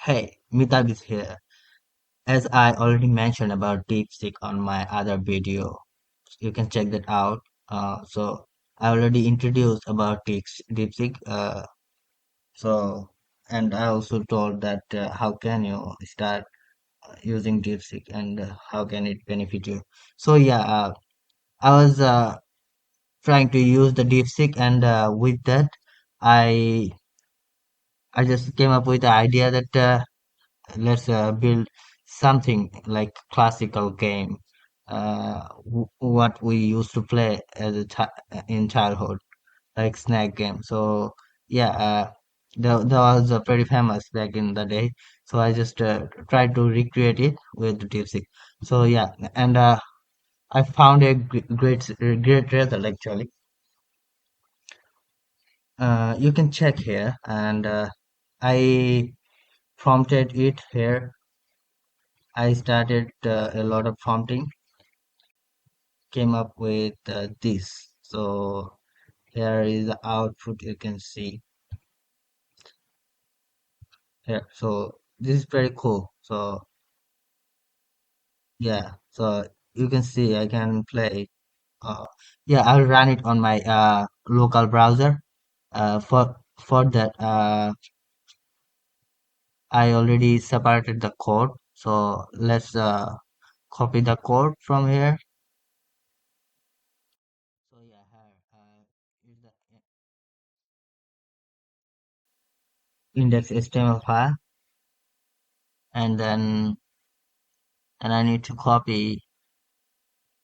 Hey, Mitab is here. As I already mentioned about DeepSeek on my other video, you can check that out. So I already introduced about DeepSeek. So and I also told that how can you start using DeepSeek and how can it benefit you. So yeah, I was trying to use the DeepSeek and with that, I I just came up with the idea that let's build something like classical game what we used to play as in childhood like snack game. So yeah, that was pretty famous back in the day, so I just tried to recreate it with the DeepSeek. So yeah, and I found a great result actually. You can check here, and I prompted it here. I started a lot of prompting, came up with this. So here is the output you can see here. So this is pretty cool. So yeah, so you can see I can play. Uh, yeah, I'll run it on my local browser. For that, I already separated the code. So let's copy the code from here. So yeah, here is the index HTML file, and then I need to copy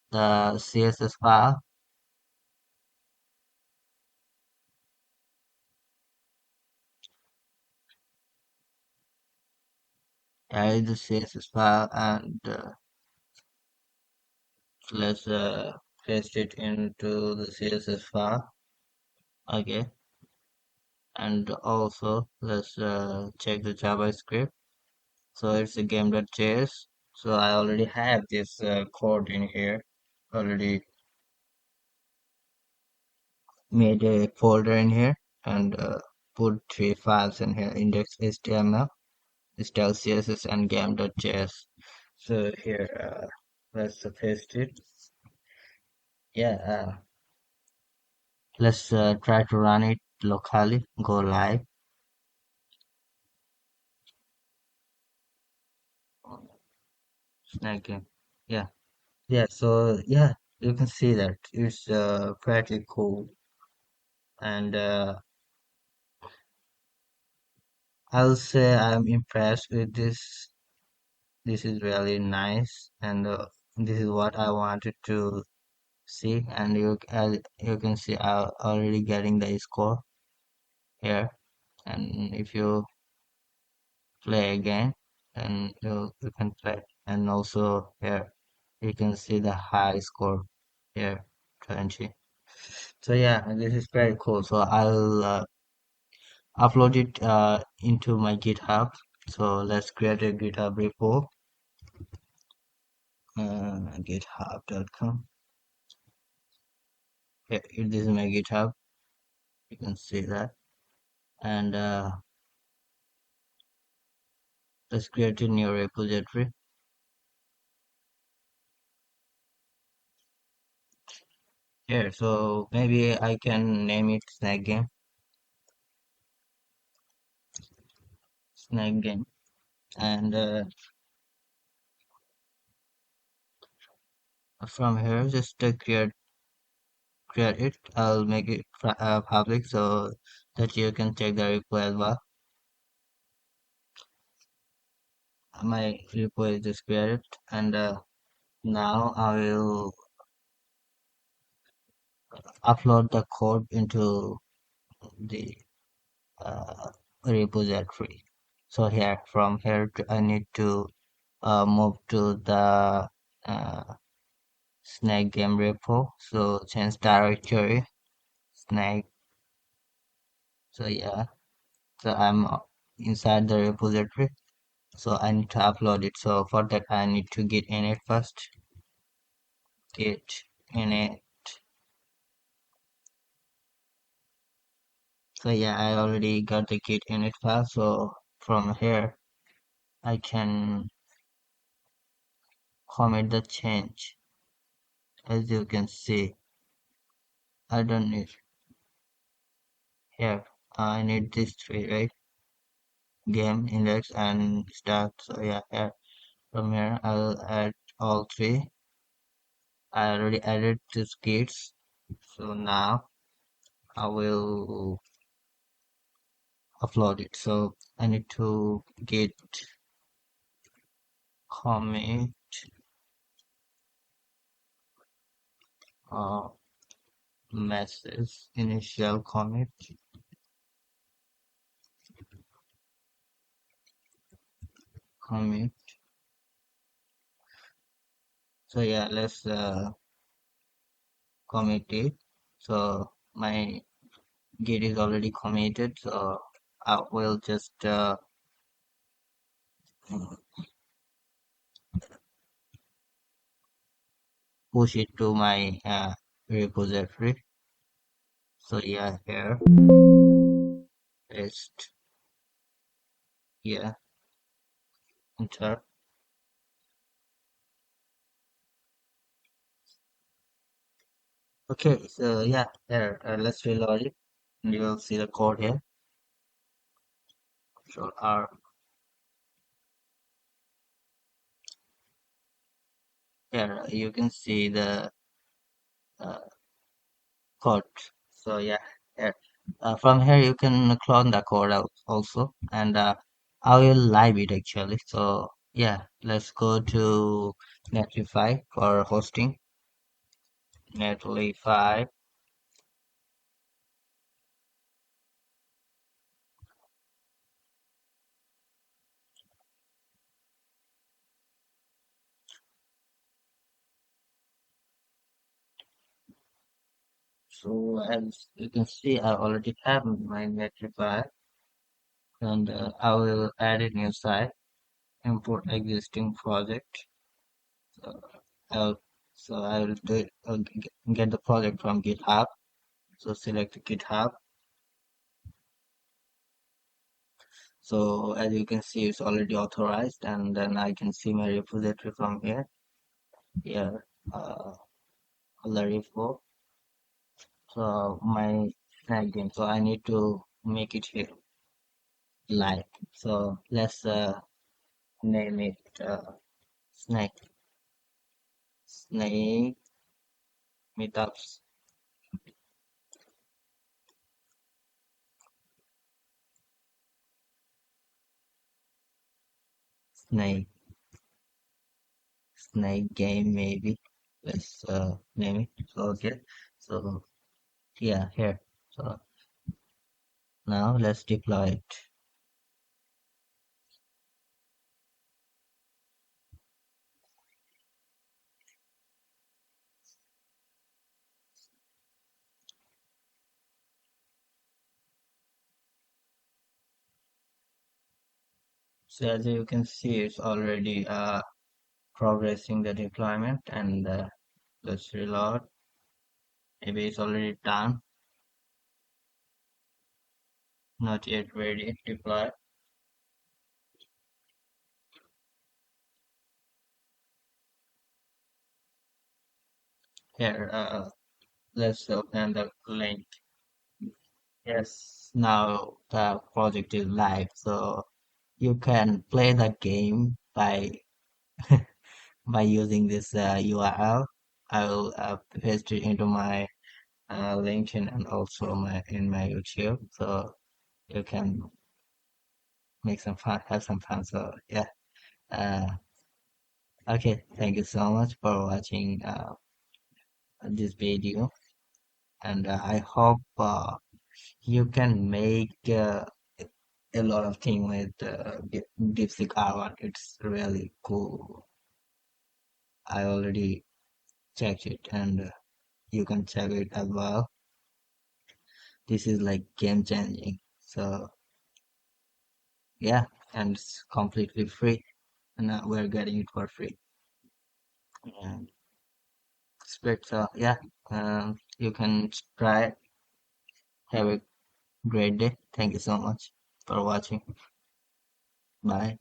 the CSS file. Add the CSS file and let's paste it into the CSS file. Okay, and also let's check the JavaScript. So it's a game.js. So I already have this code in here. Already made a folder in here and put three files in here: index.html, style CSS, and game.js. So here, let's paste it. Yeah, let's try to run it locally, go live. Snack game. Yeah, yeah. So yeah, you can see that it's pretty cool, and I'll say I'm impressed with this. This is really nice, and this is what I wanted to see. And you can see I'm already getting the score here. And if you play again, and you can play, and also here you can see the high score here, 20. So yeah, this is very cool. So I'll upload it into my GitHub. So let's create a GitHub repo. GitHub.com. Yeah, this is my GitHub. You can see that. And let's create a new repository here. So maybe I can name it Snack Game. And from here, just create it. I'll make it public so that you can check the repo as well. My repo is just created, and now I will upload the code into the uh, repository. So here, from here, I need to move to the uh, snake game repo. So change directory, snake. So yeah, so I'm inside the repository. So I need to upload it. So for that, I need to git init first. Git init. So yeah, I already got the git init file. So from here, I can commit the change. As you can see, I don't need here. I need these three, right? Game, index, and start. So yeah, here from here I'll add all three. I already added these kits. So now I will upload it. So I need to git commit uh, message initial commit. So yeah, let's commit it. So my git is already committed. So I will just push it to my repository. So yeah, here paste. Yeah, enter. Okay, so yeah, here let's reload it. You will see the code here. So R here you can see the uh, code. So yeah, here. From here you can clone the code out also, and I will live it actually. So yeah, let's go to Netlify for hosting. Netlify. So as you can see, I already have my Netlify, and I will add a new site, import existing project. So I'll so I will do it. Get the project from GitHub. So select GitHub. So as you can see, it's already authorized, and then I can see my repository from here. Here, the repo. So my snag game. So I need to make it here live. So let's name it snake snake meetups snake snake game maybe. Let's name it. So okay. So yeah, here. So now let's deploy it. So as you can see, it's already progressing the deployment, and let's reload. Maybe it's already done. Not yet ready. Deploy. Here, let's open the link. Yes, now the project is live, so you can play the game by using this URL. I will paste it into my LinkedIn and also my in my YouTube, so you can make some fun, have some fun. So yeah, uh, okay. Thank you so much for watching this video, and I hope you can make a lot of things with DeepSeek R1. It's really cool. I already checked it, and you can check it as well. This is like game changing. So yeah, and it's completely free, and we're getting it for free. And it's great. So yeah, you can try it. Have a great day. Thank you so much for watching. Bye.